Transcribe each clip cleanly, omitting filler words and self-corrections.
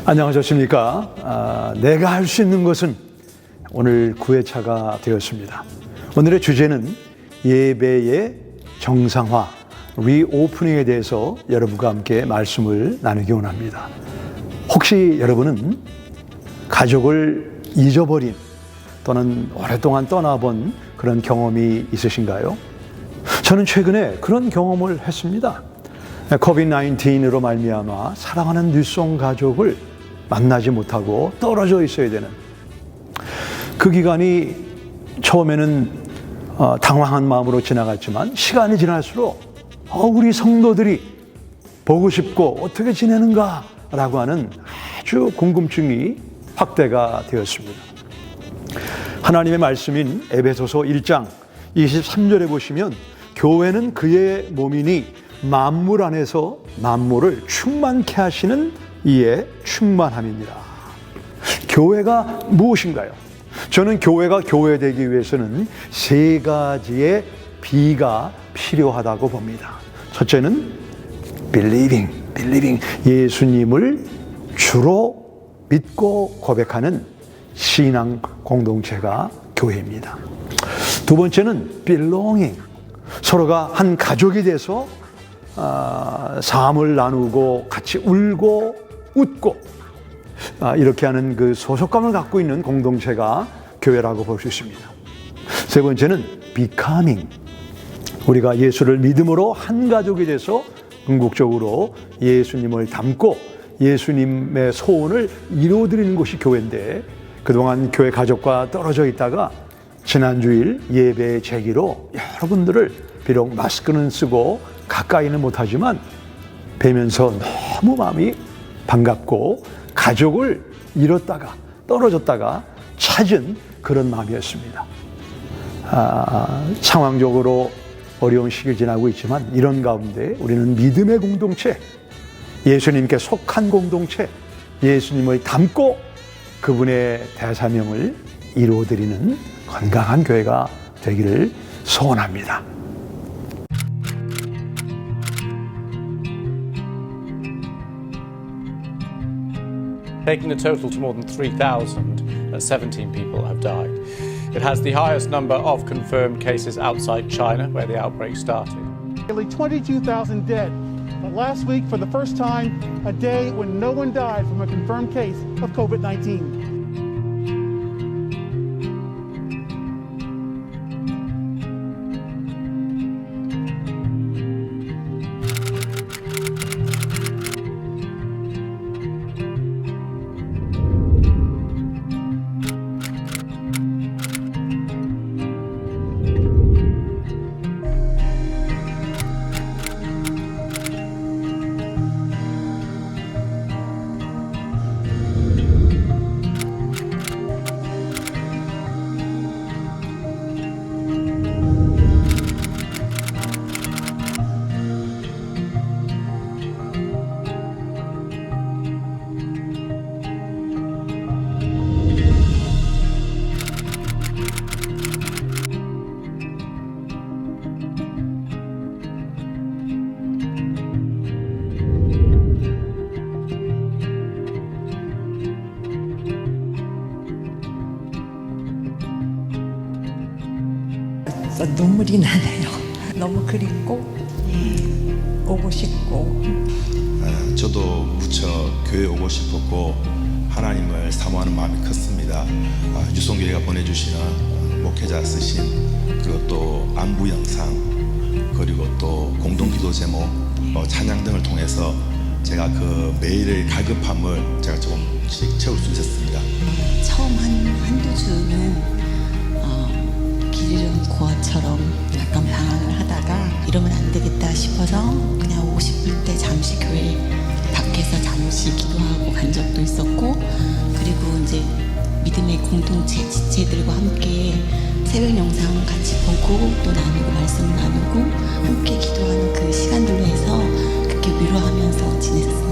안녕하셨습니까? 내가 할 수 있는 것은 오늘 9회차가 되었습니다. 오늘의 주제는 예배의 정상화, 리오프닝에 대해서 여러분과 함께 말씀을 나누기 원합니다. 혹시 여러분은 가족을 잊어버린 또는 오랫동안 떠나본 그런 경험이 있으신가요? 저는 최근에 그런 경험을 했습니다. 코비드-19으로 말미암아 사랑하는 닐송 가족을 만나지 못하고 떨어져 있어야 되는 그 기간이 처음에는 당황한 마음으로 지나갔지만 시간이 지날수록 우리 성도들이 보고 싶고 어떻게 지내는가 라고 하는 아주 궁금증이 확대가 되었습니다. 하나님의 말씀인 에베소서 1장 23절에 보시면 교회는 그의 몸이니 만물 안에서 만물을 충만케 하시는 이의 충만함입니다. 교회가 무엇인가요? 저는 교회가 교회되기 위해서는 세 가지의 B가 필요하다고 봅니다. 첫째는 believing, 예수님을 주로 믿고 고백하는 신앙 공동체가 교회입니다. 두 번째는 belonging, 서로가 한 가족이 돼서 삶을 나누고 같이 울고 웃고 이렇게 하는 그 소속감을 갖고 있는 공동체가 교회라고 볼 수 있습니다. 세 번째는 becoming, 우리가 예수를 믿음으로 한 가족이 돼서 궁극적으로 예수님을 닮고 예수님의 소원을 이루어드리는 것이 교회인데, 그동안 교회 가족과 떨어져 있다가 지난주일 예배 제기로 여러분들을 비록 마스크는 쓰고 가까이는 못하지만 뵈면서 너무 마음이 반갑고 가족을 잃었다가 떨어졌다가 찾은 그런 마음이었습니다. 상황적으로 어려운 시기를 지나고 있지만 이런 가운데 우리는 믿음의 공동체, 예수님께 속한 공동체, 예수님을 닮고 그분의 대사명을 이루어드리는 건강한 교회가 되기를 소원합니다. Taking the total to more than 3,000, 17 people have died. It has the highest number of confirmed cases outside China, where the outbreak started. Nearly 22,000 dead, but last week, for the first time, a day when no one died from a confirmed case of COVID-19. 눈물이 나네요. 너무 그립고 오고 싶고. 저도 무척 교회 오고 싶었고 하나님을 사모하는 마음이 컸습니다. 유송교회가 보내주시는 목회자 쓰신, 그리고 또 안부 영상, 그리고 또 공동기도 제목, 찬양 등을 통해서 제가 그 매일의 갈급함을 제가 조금씩 채울 수 있었습니다. 처음 한두 주는 길 잃은 고아처럼 약간 방황을 하다가 이러면 안 되겠다 싶어서 그냥 오고 싶을 때 잠시 교회 밖에서 잠시 기도하고 간 적도 있었고, 그리고 이제 믿음의 공동체 지체들과 함께 새벽 영상 같이 보고 또 나누고 말씀 나누고 함께 기도하는 그 시간들로 해서 그렇게 위로하면서 지냈습니다.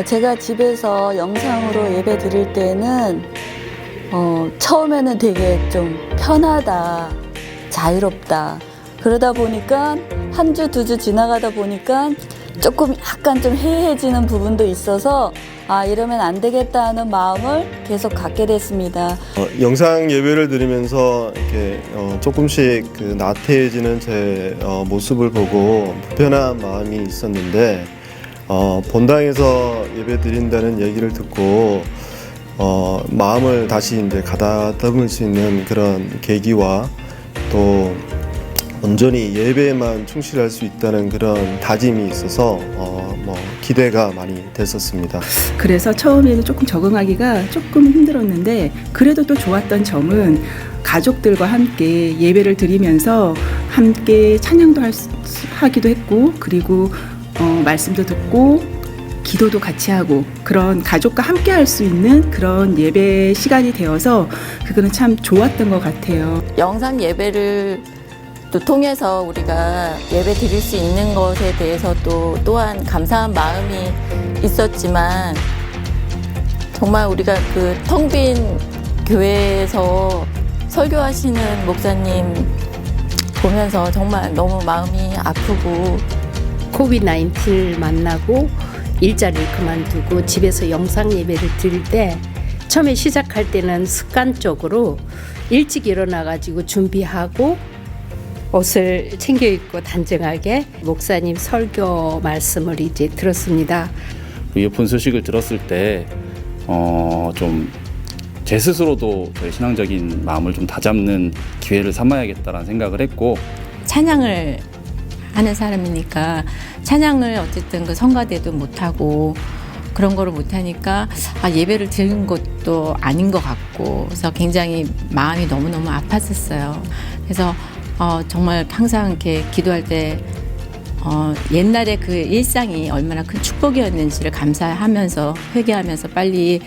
제가 집에서 영상으로 예배 드릴 때는 처음에는 되게 좀 편하다, 자유롭다. 그러다 보니까 한 주, 두 주 지나가다 보니까 조금 약간 좀 해이해지는 부분도 있어서 이러면 안 되겠다 하는 마음을 계속 갖게 됐습니다. 영상 예배를 드리면서 이렇게 조금씩 그 나태해지는 제 모습을 보고 불편한 마음이 있었는데 본당에서 예배 드린다는 얘기를 듣고 마음을 다시 이제 가다듬을 수 있는 그런 계기와 또 온전히 예배에만 충실할 수 있다는 그런 다짐이 있어서 기대가 많이 됐었습니다. 그래서 처음에는 조금 적응하기가 조금 힘들었는데 그래도 또 좋았던 점은 가족들과 함께 예배를 드리면서 함께 찬양도 하기도 했고 그리고 말씀도 듣고 기도도 같이 하고 그런 가족과 함께 할 수 있는 그런 예배 시간이 되어서 그거는 참 좋았던 것 같아요. 영상 예배를 또 통해서 우리가 예배 드릴 수 있는 것에 대해서 또한 감사한 마음이 있었지만 정말 우리가 그 텅 빈 교회에서 설교하시는 목사님 보면서 정말 너무 마음이 아프고 코비드-19을 만나고 일자리를 그만두고 집에서 영상 예배를 드릴 때 처음에 시작할 때는 습관적으로 일찍 일어나가지고 준비하고 옷을 챙겨 입고 단정하게 목사님 설교 말씀을 이제 들었습니다. UFO 소식을 들었을 때 좀 제 스스로도 저의 신앙적인 마음을 좀 다잡는 기회를 삼아야겠다라는 생각을 했고 찬양을 하는 사람이니까 찬양을 어쨌든 그 성가대도 못하고 그런 거를 못하니까 예배를 드리는 것도 아닌 것 같고 그래서 굉장히 마음이 너무너무 아팠었어요. 그래서 정말 항상 이렇게 기도할 때 옛날에 그 일상이 얼마나 큰 축복이었는지를 감사하면서 회개하면서 빨리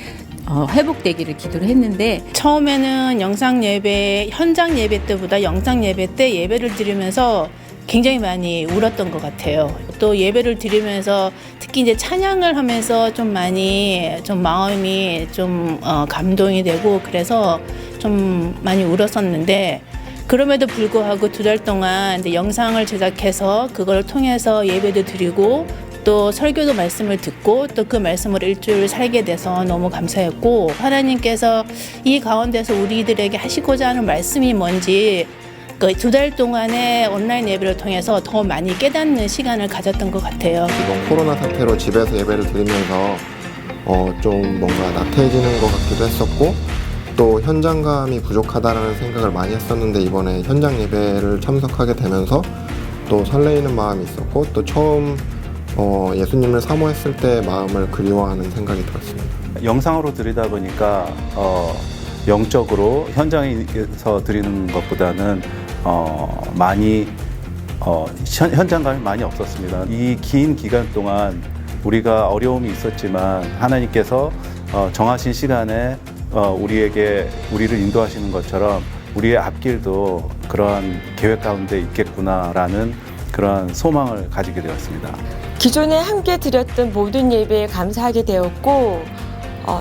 회복되기를 기도를 했는데 처음에는 영상 예배, 현장 예배 때보다 영상 예배 때 예배를 드리면서 굉장히 많이 울었던 것 같아요. 또 예배를 드리면서 특히 이제 찬양을 하면서 좀 많이 좀 마음이 좀 감동이 되고 그래서 좀 많이 울었었는데 그럼에도 불구하고 2달 동안 이제 영상을 제작해서 그걸 통해서 예배도 드리고 또 설교도 말씀을 듣고 또 그 말씀을 일주일 살게 돼서 너무 감사했고 하나님께서 이 가운데서 우리들에게 하시고자 하는 말씀이 뭔지 그 2달 동안의 온라인 예배를 통해서 더 많이 깨닫는 시간을 가졌던 것 같아요. 이번 코로나 사태로 집에서 예배를 드리면서 좀 뭔가 나태해지는 것 같기도 했었고 또 현장감이 부족하다라는 생각을 많이 했었는데 이번에 현장 예배를 참석하게 되면서 또 설레이는 마음이 있었고 또 처음 예수님을 사모했을 때 마음을 그리워하는 생각이 들었습니다. 영상으로 드리다 보니까 영적으로 현장에서 드리는 것보다는 많이 현장감이 많이 없었습니다. 이 긴 기간 동안 우리가 어려움이 있었지만 하나님께서 정하신 시간에 우리를 인도하시는 것처럼 우리의 앞길도 그러한 계획 가운데 있겠구나라는 그러한 소망을 가지게 되었습니다. 기존에 함께 드렸던 모든 예배에 감사하게 되었고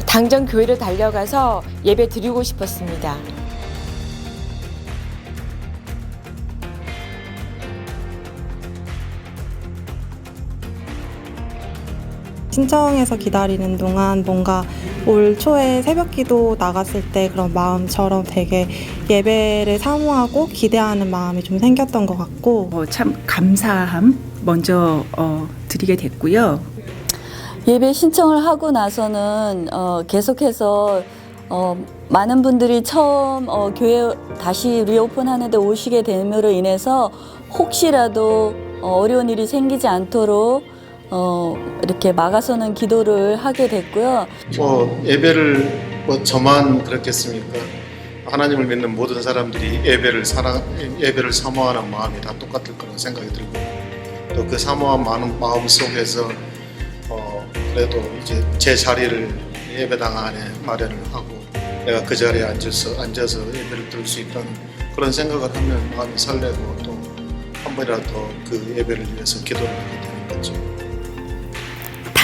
당장 교회를 달려가서 예배 드리고 싶었습니다. 신청해서 기다리는 동안 뭔가 올 초에 새벽기도 나갔을 때 그런 마음처럼 되게 예배를 사모하고 기대하는 마음이 좀 생겼던 것 같고 참 감사함 먼저 드리게 됐고요. 예배 신청을 하고 나서는 계속해서 많은 분들이 처음 교회 다시 리오픈하는데 오시게 됨으로 인해서 혹시라도 어려운 일이 생기지 않도록 이렇게 막아서는 기도를 하게 됐고요. 예배를 저만 그렇겠습니까? 하나님을 믿는 모든 사람들이 예배를 사모하는 마음이 다 똑같을 거라는 생각이 들고 또 그 사모한 마음 속에서 그래도 이제 제 자리를 예배당 안에 마련을 하고 내가 그 자리에 앉아서 예배를 드릴 수 있다는 그런 생각을 하면 마음이 설레고 또 한 번이라도 그 예배를 위해서 기도를 하게 되는 거죠.